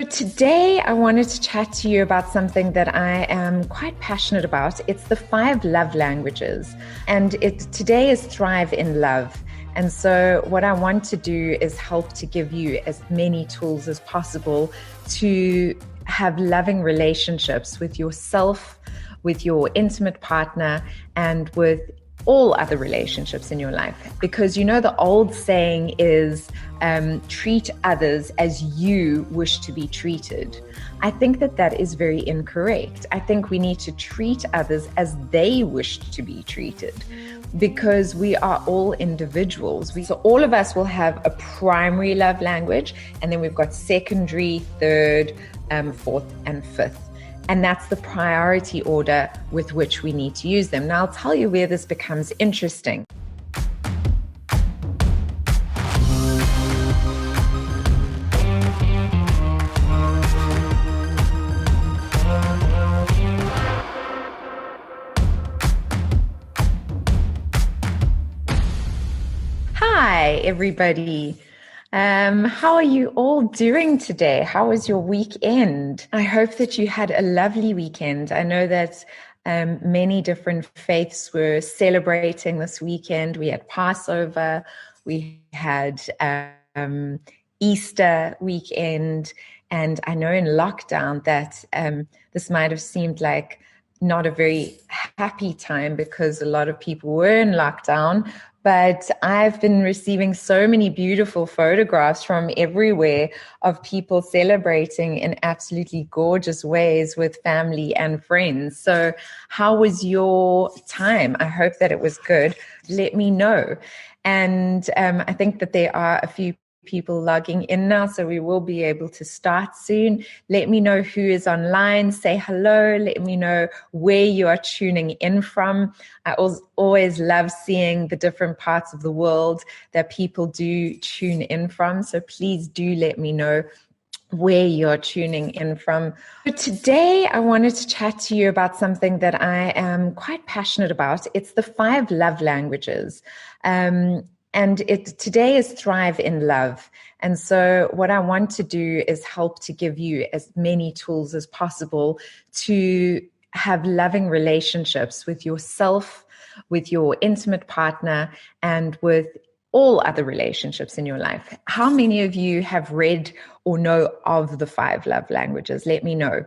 Today, I wanted to chat to you about something that I am quite passionate about. It's the 5 love languages, and today is Thrive in Love. And so, what I want to do is help to give you as many tools as possible to have loving relationships with yourself, with your intimate partner, and with all other relationships in your life. Because the old saying is treat others as you wish to be treated. I think that is very incorrect. I think we need to treat others as they wish to be treated, because we are all individuals. So all of us will have a primary love language, and then we've got secondary, third, fourth, and fifth. And that's the priority order with which we need to use them. Now, I'll tell you where this becomes interesting. Hi, everybody. How are you all doing today? How was your weekend? I hope that you had a lovely weekend. I know that many different faiths were celebrating this weekend. We had Passover, we had Easter weekend, and I know in lockdown that this might have seemed like not a very happy time because a lot of people were in lockdown. But I've been receiving so many beautiful photographs from everywhere of people celebrating in absolutely gorgeous ways with family and friends. So how was your time? I hope that it was good. Let me know. And I think that there are a few people logging in now, so we will be able to start soon. Let me know who is online. Say hello. Let me know where you are tuning in from. I always love seeing the different parts of the world that people do tune in from. So please do let me know where you're tuning in from. Today, I wanted to chat to you about something that I am quite passionate about. It's the 5 love languages. Today is Thrive in Love. And so what I want to do is help to give you as many tools as possible to have loving relationships with yourself, with your intimate partner, and with all other relationships in your life. How many of you have read or know of the 5 love languages? Let me know.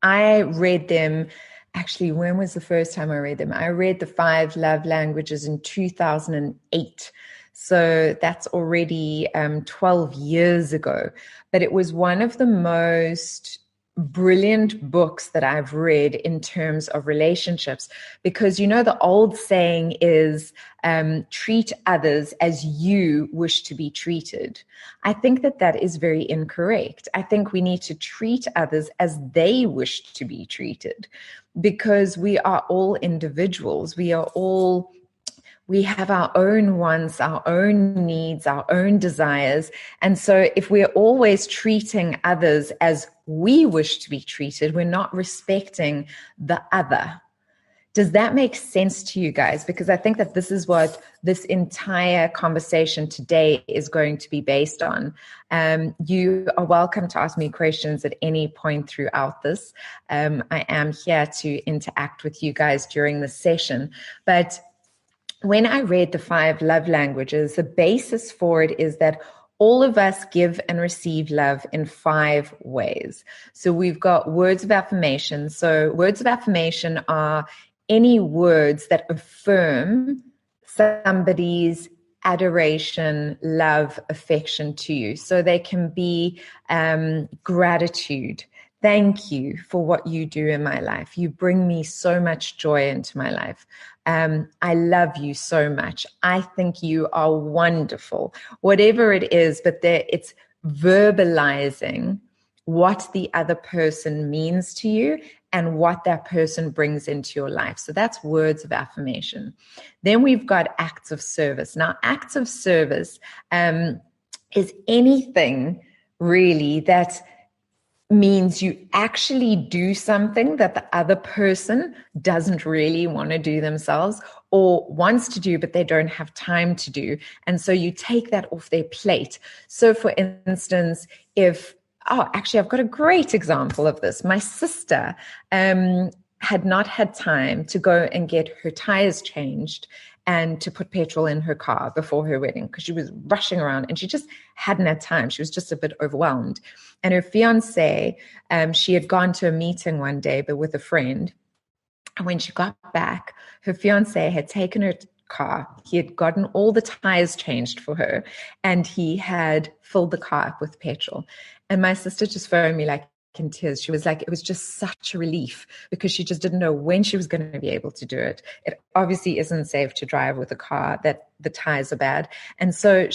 I read them. Actually, when was the first time I read them? I read the 5 love languages in 2008. So that's already 12 years ago. But it was one of the most brilliant books that I've read in terms of relationships, because the old saying is treat others as you wish to be treated. I think that is very incorrect. I think we need to treat others as they wish to be treated, because we are all individuals. We have our own wants, our own needs, our own desires. And so if we're always treating others as we wish to be treated, we're not respecting the other. Does that make sense to you guys? Because I think that this is what this entire conversation today is going to be based on. You are welcome to ask me questions at any point throughout this. I am here to interact with you guys during the session. But when I read the 5 love languages, the basis for it is that all of us give and receive love in 5 ways. So we've got words of affirmation. So words of affirmation are any words that affirm somebody's adoration, love, affection to you. So they can be gratitude. Thank you for what you do in my life. You bring me so much joy into my life. I love you so much. I think you are wonderful. Whatever it is, but it's verbalizing what the other person means to you and what that person brings into your life. So that's words of affirmation. Then we've got acts of service. Now, acts of service is anything really that means you actually do something that the other person doesn't really want to do themselves, or wants to do, but they don't have time to do. And so you take that off their plate. So for instance, if Oh, actually, I've got a great example of this. My sister had not had time to go and get her tires changed and to put petrol in her car before her wedding because she was rushing around and she just hadn't had time. She was just a bit overwhelmed. And her fiance, she had gone to a meeting one day, but with a friend. And when she got back, her fiance had taken her car. He had gotten all the tires changed for her and he had filled the car up with petrol. And my sister just phoned me like in tears. She was like, it was just such a relief because she just didn't know when she was going to be able to do it. It obviously isn't safe to drive with a car that the tires are bad. And so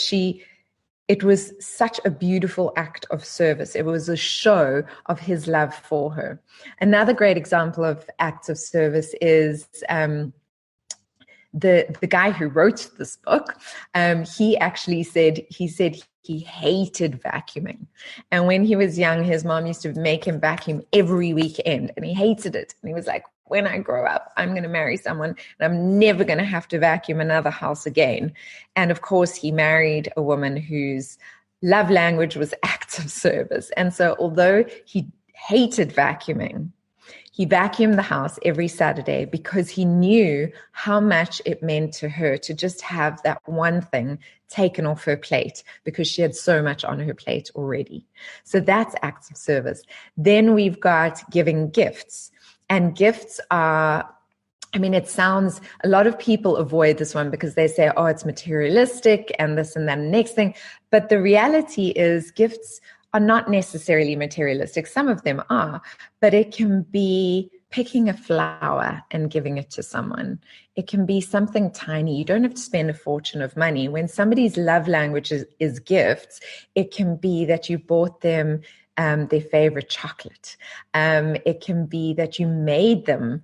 it was such a beautiful act of service. It was a show of his love for her. Another great example of acts of service is the guy who wrote this book. He actually said he hated vacuuming. And when he was young, his mom used to make him vacuum every weekend and he hated it. And he was like, when I grow up, I'm going to marry someone and I'm never going to have to vacuum another house again. And of course, he married a woman whose love language was acts of service. And so although he hated vacuuming, he vacuumed the house every Saturday because he knew how much it meant to her to just have that one thing taken off her plate because she had so much on her plate already. So that's acts of service. Then we've got giving gifts. And gifts are, it sounds, a lot of people avoid this one because they say, oh, it's materialistic and this and that and next thing. But the reality is gifts are not necessarily materialistic. Some of them are, but it can be picking a flower and giving it to someone. It can be something tiny. You don't have to spend a fortune of money. When somebody's love language is gifts, it can be that you bought them their favorite chocolate. It can be that you made them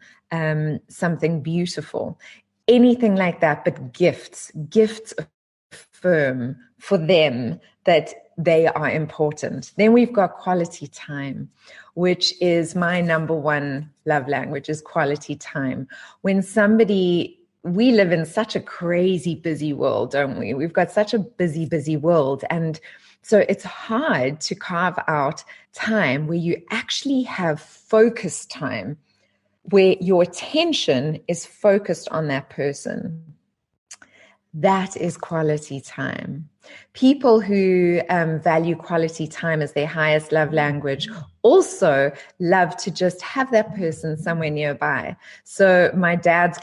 something beautiful. Anything like that, but gifts affirm for them that they are important. Then we've got quality time, which is my number one love language, is quality time. When we live in such a crazy, busy world, don't we? We've got such a busy, busy world. And so it's hard to carve out time where you actually have focused time, where your attention is focused on that person. That is quality time. People who value quality time as their highest love language also love to just have that person somewhere nearby. So my dad's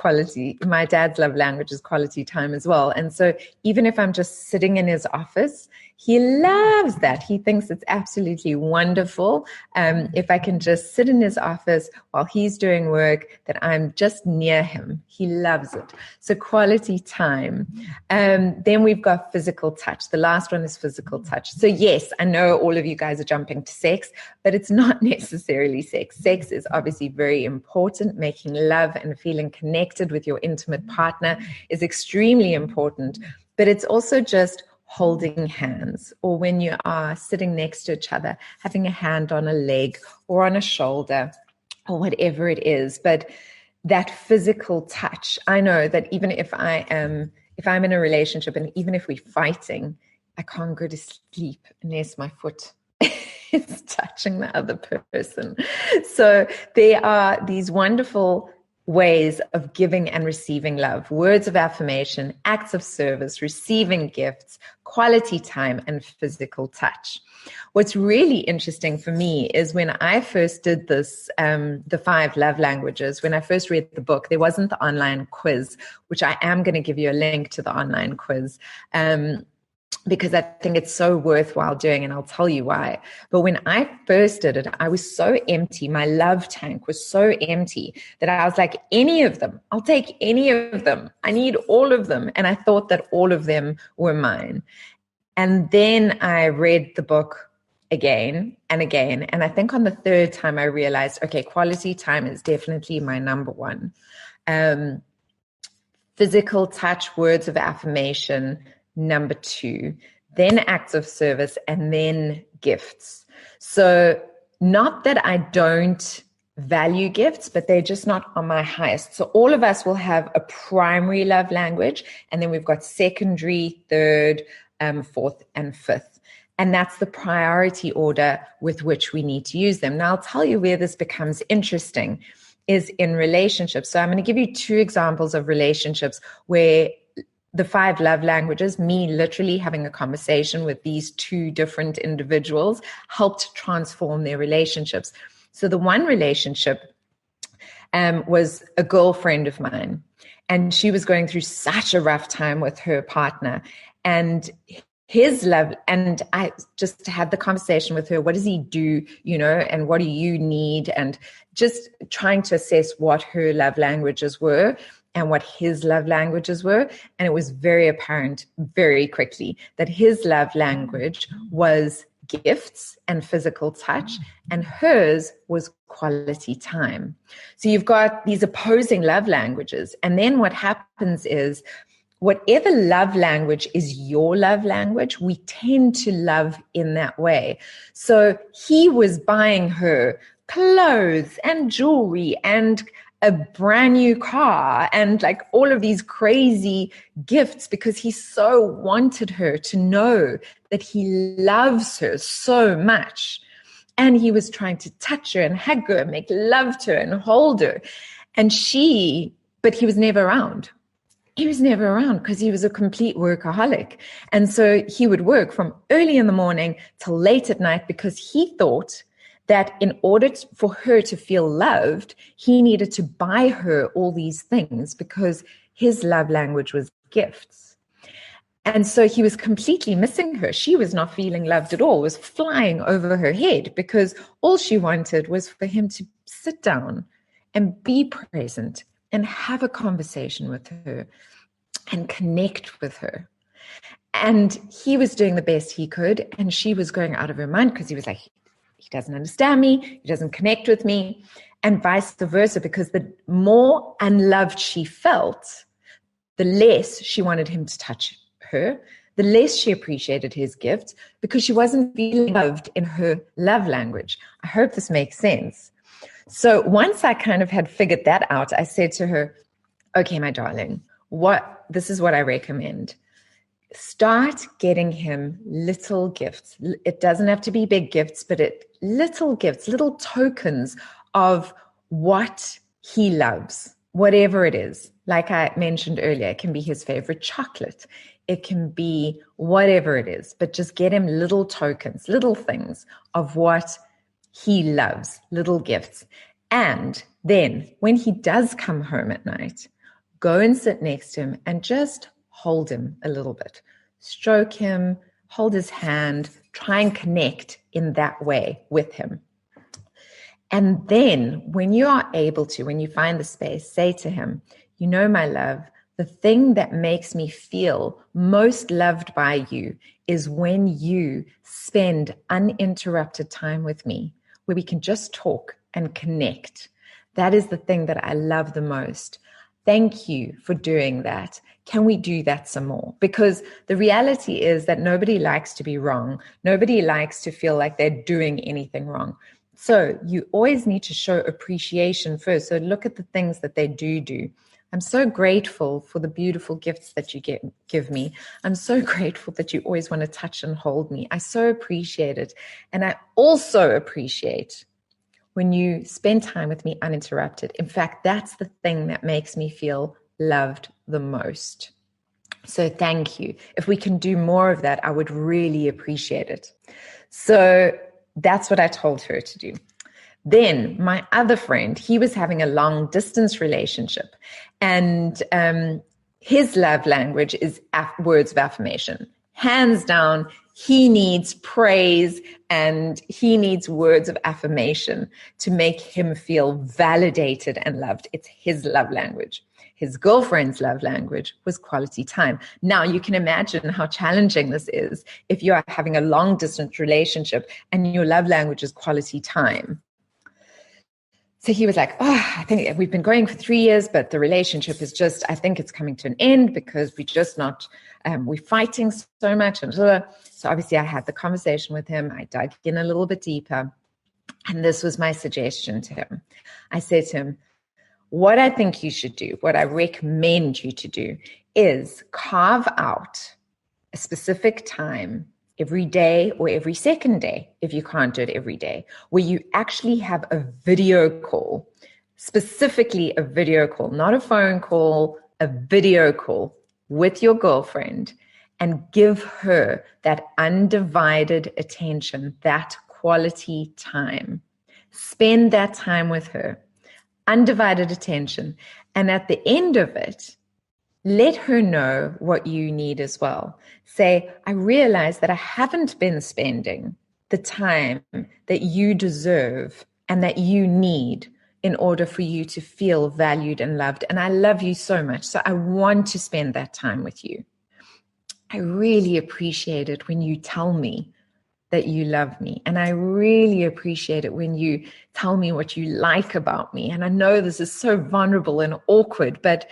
love language is quality time as well. And so even if I'm just sitting in his office, he loves that. He thinks it's absolutely wonderful if I can just sit in his office while he's doing work, that I'm just near him. He loves it. So quality time. Then we've got physical touch. The last one is physical touch. So yes, I know all of you guys are jumping to sex, but it's not necessarily sex. Sex is obviously very important. Making love and feeling connected with your intimate partner is extremely important, but it's also just holding hands, or when you are sitting next to each other, having a hand on a leg or on a shoulder or whatever it is. But that physical touch, I know that even if I'm in a relationship and even if we're fighting, I can't go to sleep unless my foot is touching the other person. So there are these wonderful ways of giving and receiving love: words of affirmation, acts of service, receiving gifts, quality time, and physical touch. What's really interesting for me is when I first did this, the 5 love languages, when I first read the book, there wasn't the online quiz, which I am going to give you a link to the online quiz. Because I think it's so worthwhile doing, and I'll tell you why. But when I first did it, I was so empty. My love tank was so empty that I was like, any of them, I'll take any of them. I need all of them. And I thought that all of them were mine. And then I read the book again and again. And I think on the 3rd time, I realized, okay, quality time is definitely my number one. Physical touch, words of affirmation, number 2, then acts of service, and then gifts. So not that I don't value gifts, but they're just not on my highest. So all of us will have a primary love language, and then we've got secondary, 3rd, 4th, and 5th. And that's the priority order with which we need to use them. Now, I'll tell you where this becomes interesting is in relationships. So I'm going to give you 2 examples of relationships where the 5 love languages, me literally having a conversation with these 2 different individuals, helped transform their relationships. So the one relationship was a girlfriend of mine, and she was going through such a rough time with her partner. And his love, and I just had the conversation with her, what does he do, and what do you need? And just trying to assess what her love languages were and what his love languages were. And it was very apparent very quickly that his love language was gifts and physical touch, and hers was quality time. So you've got these opposing love languages. And then what happens is, whatever love language is your love language, we tend to love in that way. So he was buying her clothes and jewelry and a brand new car and like all of these crazy gifts because he so wanted her to know that he loves her so much. And he was trying to touch her and hug her and make love to her and hold her. But he was never around. He was never around because he was a complete workaholic. And so he would work from early in the morning till late at night because he thought that in order for her to feel loved, he needed to buy her all these things because his love language was gifts. And so he was completely missing her. She was not feeling loved at all, was flying over her head because all she wanted was for him to sit down and be present and have a conversation with her and connect with her. And he was doing the best he could, and she was going out of her mind because he was like, he doesn't understand me, he doesn't connect with me, and vice versa, because the more unloved she felt, the less she wanted him to touch her, the less she appreciated his gift because she wasn't feeling loved in her love language. I hope this makes sense. So once I kind of had figured that out, I said to her, okay, my darling, this is what I recommend. Start getting him little gifts. It doesn't have to be big gifts, but little gifts, little tokens of what he loves, whatever it is. Like I mentioned earlier, it can be his favorite chocolate. It can be whatever it is, but just get him little tokens, little things of what he loves, little gifts. And then when he does come home at night, go and sit next to him and just hold him a little bit. Stroke him, hold his hand, try and connect in that way with him. And then when you are able to, when you find the space, say to him, my love, the thing that makes me feel most loved by you is when you spend uninterrupted time with me, where we can just talk and connect. That is the thing that I love the most. Thank you for doing that. Can we do that some more? Because the reality is that nobody likes to be wrong. Nobody likes to feel like they're doing anything wrong. So you always need to show appreciation first. So look at the things that they do. I'm so grateful for the beautiful gifts that you give me. I'm so grateful that you always want to touch and hold me. I so appreciate it. And I also appreciate when you spend time with me uninterrupted. In fact, that's the thing that makes me feel loved the most. So thank you. If we can do more of that, I would really appreciate it. So that's what I told her to do. Then my other friend, he was having a long distance relationship, and his love language is words of affirmation. Hands down, he needs praise and he needs words of affirmation to make him feel validated and loved. It's his love language. His girlfriend's love language was quality time. Now you can imagine how challenging this is if you're having a long distance relationship and your love language is quality time. So he was like, I think we've been going for 3 years, but the relationship is just, I think it's coming to an end because we're fighting so much. And so obviously I had the conversation with him. I dug in a little bit deeper. And this was my suggestion to him. I said to him, what I think you should do, what I recommend you to do is carve out a specific time every day or every second day, if you can't do it every day, where you actually have a video call, specifically a video call, not a phone call, a video call with your girlfriend, and give her that undivided attention, that quality time. Spend that time with her, undivided attention. And at the end of it, let her know what you need as well. Say, I realize that I haven't been spending the time that you deserve and that you need in order for you to feel valued and loved. And I love you so much. So I want to spend that time with you. I really appreciate it when you tell me that you love me. And I really appreciate it when you tell me what you like about me. And I know this is so vulnerable and awkward, but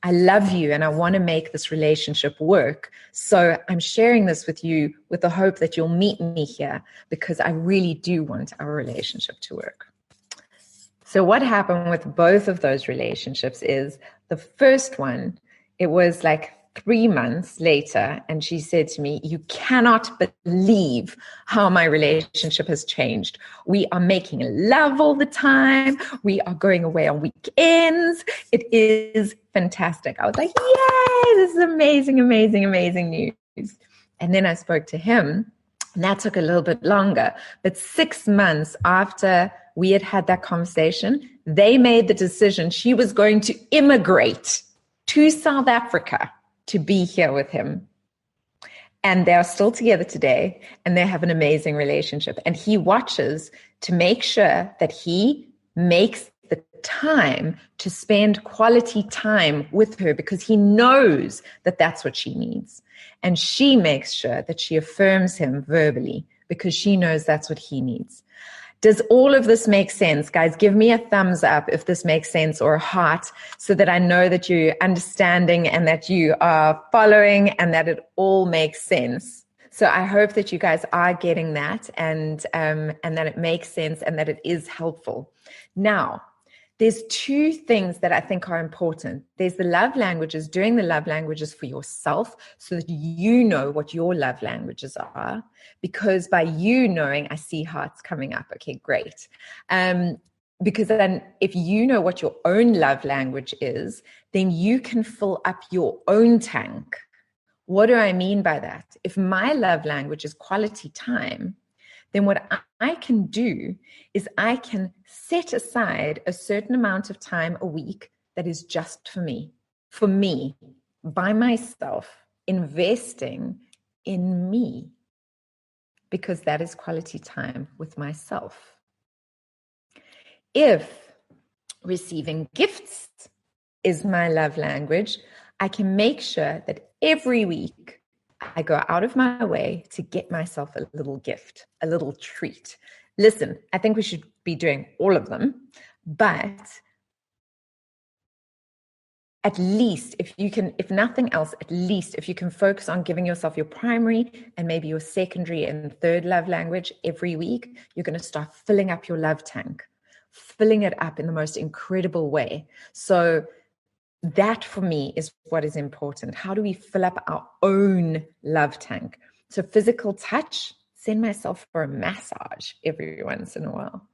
I love you and I want to make this relationship work. So I'm sharing this with you with the hope that you'll meet me here, because I really do want our relationship to work. So what happened with both of those relationships is the first one, it was like 3 months later, and she said to me, you cannot believe how my relationship has changed. We are making love all the time. We are going away on weekends. It is fantastic. I was like, yay, this is amazing, amazing, amazing news. And then I spoke to him, and that took a little bit longer. But 6 months after we had had that conversation, they made the decision she was going to immigrate to South Africa to be here with him. And they are still together today, and they have an amazing relationship. And he watches to make sure that he makes the time to spend quality time with her, because he knows that that's what she needs. And she makes sure that she affirms him verbally, because she knows that's what he needs. Does all of this make sense? Guys, give me a thumbs up if this makes sense, or a heart, so that I know that you're understanding and that you are following and that it all makes sense. So I hope that you guys are getting that, and that it makes sense and that it is helpful. Now, there's 2 things that I think are important. There's the love languages, doing the love languages for yourself so that you know what your love languages are. Because by you knowing, I see hearts coming up. Okay, great. Because then if you know what your own love language is, then you can fill up your own tank. What do I mean by that? If my love language is quality time, then what I can do is I can set aside a certain amount of time a week that is just for me, by myself, investing in me, because that is quality time with myself. If receiving gifts is my love language, I can make sure that every week I go out of my way to get myself a little gift, a little treat. Listen, I think we should be doing all of them, but at least if nothing else, at least if you can focus on giving yourself your primary and maybe your secondary and third love language every week, you're going to start filling up your love tank, filling it up in the most incredible way. So that for me is what is important. How do we fill up our own love tank? So physical touch, send myself for a massage every once in a while.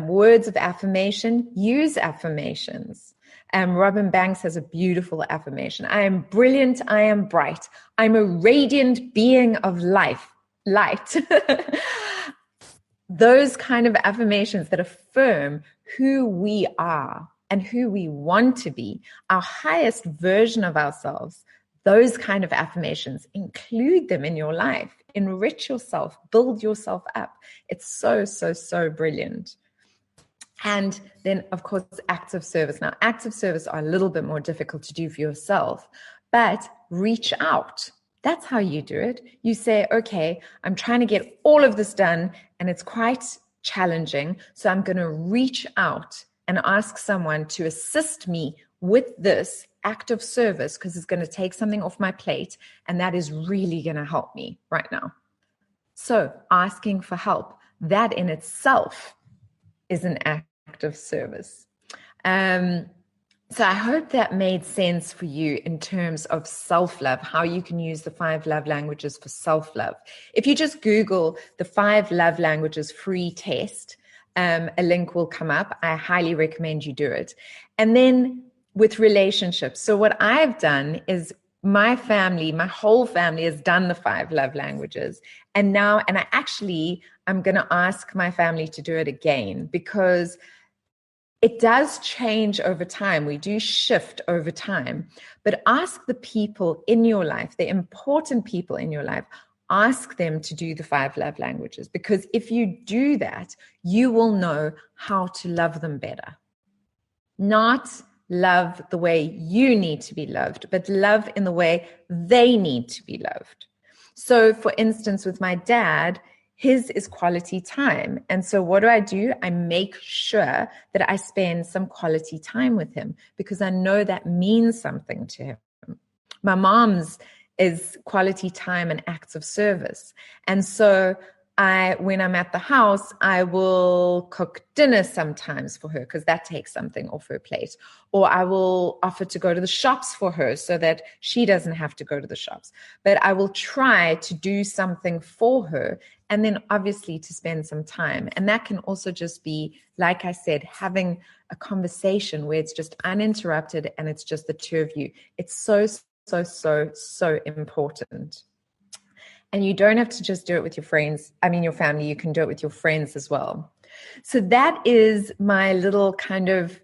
Words of affirmation, use affirmations. Robin Banks has a beautiful affirmation. I am brilliant. I am bright. I'm a radiant being of light. Those kind of affirmations that affirm who we are and who we want to be, our highest version of ourselves. Those kind of affirmations, include them in your life. Enrich yourself, build yourself up. It's so, so, so brilliant. And then, of course, acts of service. Now, acts of service are a little bit more difficult to do for yourself, but reach out. That's how you do it. You say, okay, I'm trying to get all of this done, and it's quite challenging. So I'm going to reach out and ask someone to assist me with this act of service, because it's going to take something off my plate, and that is really going to help me right now. So asking for help, that in itself is an act of service. So I hope that made sense for you in terms of self-love, how you can use the 5 love languages for self-love. If you just Google the 5 love languages free test, a link will come up. I highly recommend you do it. And then with relationships. So what I've done is my whole family has done the 5 love languages. And I'm going to ask my family to do it again, because it does change over time. We do shift over time. But ask the people in your life, the important people in your life, ask them to do the 5 love languages. Because if you do that, you will know how to love them better. Not love the way you need to be loved, but love in the way they need to be loved. So for instance, with my dad, his is quality time. And so what do? I make sure that I spend some quality time with him, because I know that means something to him. My mom's is quality time and acts of service. And so when I'm at the house, I will cook dinner sometimes for her, because that takes something off her plate. Or I will offer to go to the shops for her so that she doesn't have to go to the shops. But I will try to do something for her, and then obviously to spend some time. And that can also just be, like I said, having a conversation where it's just uninterrupted and it's just the two of you. It's so important. And you don't have to just do it with your family. You can do it with your friends as well. So that is my little kind of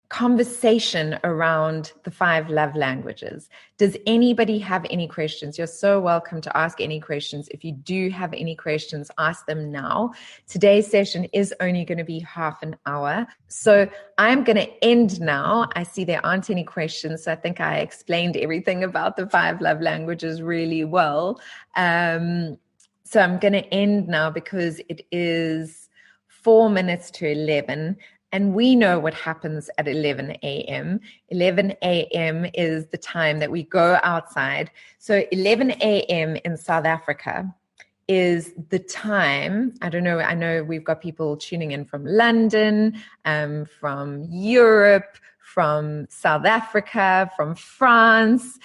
conversation around the 5 love languages. Does anybody have any questions? You're so welcome to ask any questions. If you do have any questions, ask them now. Today's session is only going to be half an hour. So I'm going to end now. I see there aren't any questions. So I think I explained everything about the 5 love languages really well. So I'm going to end now, because it is 4 minutes to 11. And we know what happens at 11 a.m. 11 a.m. is the time that we go outside. So 11 a.m. in South Africa is the time, I don't know, I know we've got people tuning in from London, from Europe, from South Africa, from France,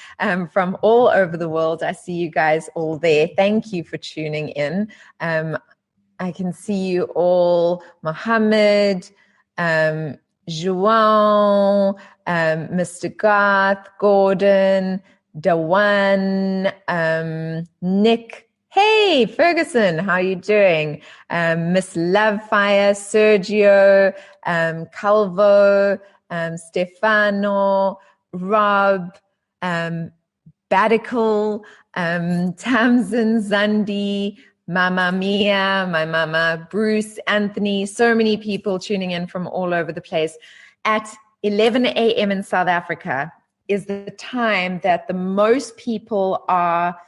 from all over the world. I see you guys all there. Thank you for tuning in. I can see you all, Mohammed, João, Mr. Garth, Gordon, Dawan, Nick. Hey, Ferguson, how are you doing? Miss Lovefire, Sergio, Calvo, Stefano, Rob, Badical, Tamsin, Zandi, Mama Mia, my mama, Bruce, Anthony, so many people tuning in from all over the place. At 11 a.m. in South Africa is the time that the most people are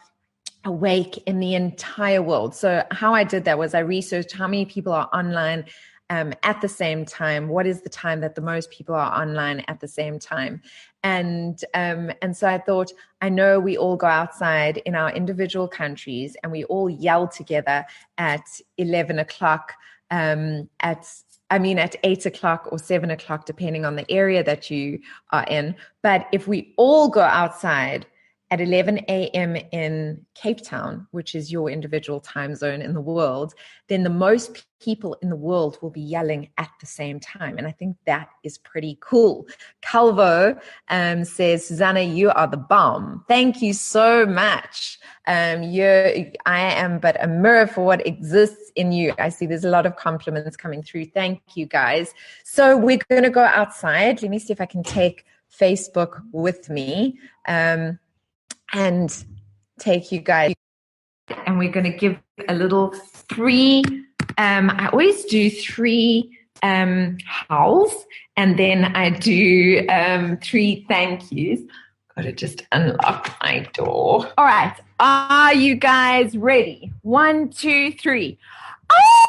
awake in the entire world. So how I did that was I researched how many people are online at the same time. What is the time that the most people are online at the same time? And so I thought, I know we all go outside in our individual countries and we all yell together at 11 o'clock, at 8 o'clock or 7 o'clock, depending on the area that you are in. But if we all go outside at 11 a.m. in Cape Town, which is your individual time zone in the world, then the most people in the world will be yelling at the same time. And I think that is pretty cool. Calvo says, Susana, you are the bomb. Thank you so much. I am but a mirror for what exists in you. I see there's a lot of compliments coming through. Thank you, guys. So we're going to go outside. Let me see if I can take Facebook with me. And take you guys, and we're going to give a little 3, I always do 3 howls, and then I do 3 thank yous. Got to just unlock my door. All right, are you guys ready? 1, 2, 3. Oh!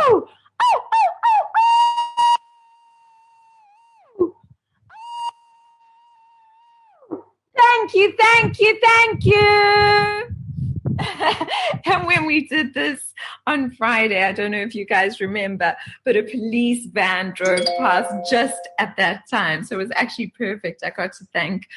Oh! Oh! Thank you, thank you, thank you. And when we did this on Friday. I don't know if you guys remember, but a police van drove past just at that time. So it was actually perfect. I got to thank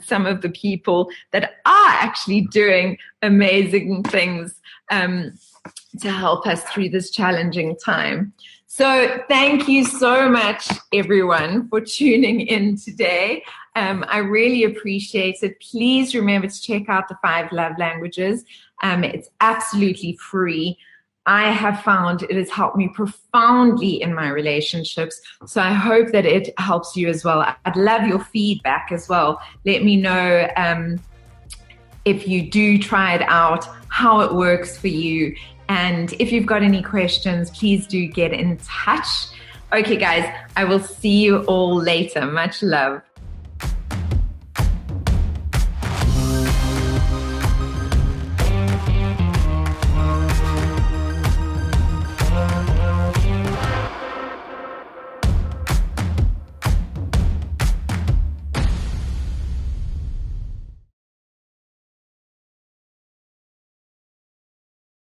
some of the people that are actually doing amazing things to help us through this challenging time. So thank you so much, everyone, for tuning in today. I really appreciate it. Please remember to check out the 5 love languages. It's absolutely free. I have found it has helped me profoundly in my relationships. So I hope that it helps you as well. I'd love your feedback as well. Let me know if you do try it out, how it works for you. And if you've got any questions, please do get in touch. Okay, guys, I will see you all later. Much love.